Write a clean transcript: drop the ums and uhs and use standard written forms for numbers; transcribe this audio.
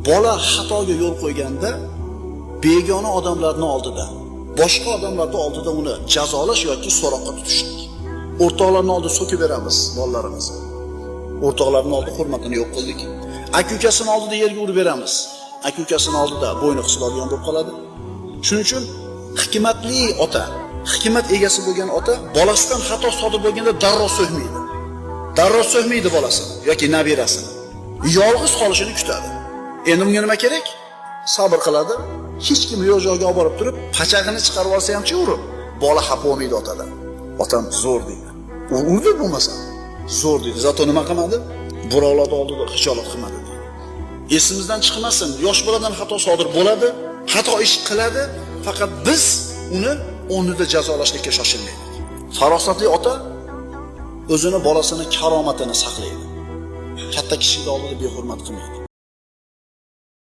bola xatoga yo'l qo'yganda begona odamlarning oldida, boshqa odamlarning oldida uni jazolash yoki so'roqqa tutishlik. O'rtoqlarning oldida so'kib beramiz bolalarimizni. O'rtoqlarning oldida hurmatini yo'q qildik. Aka-ukasining oldida yerga urib beramiz. Aka-ukasining oldida bo'yni qisiladigan bo'lib qoladi. Shuning uchun hikmatli ota, hikmat egasi bo'lgan ota bolasidan xato sodir bo'lganda darrov so'kmaydi. Darrov so'kmaydi bolasini yoki nabirasini. Yolg'iz qolishini kutadi. Endi bunga nima kerak? Sabr qiladi. Hech kim yo'q joyga olib borib turib, pachag'ini chiqarib olsa ham-chi urib, bola xafa bo'lmaydi otadan. Otam zo'r deydi. U urdi bo'lmasa, zo'r deydi. Zato nima qilmadi? Birovlar oldida xijolat qilmadi deydi. Esimizdan chiqmasin, yosh boladan xato sodir bo'ladi, xato ish qiladi, faqat biz uni o'rnida jazolashlikka shoshilmaylik. Farosatli ota o'zini bolasini karomatini saqlaydi. Katta kishining oldida behurmat qilmaydi.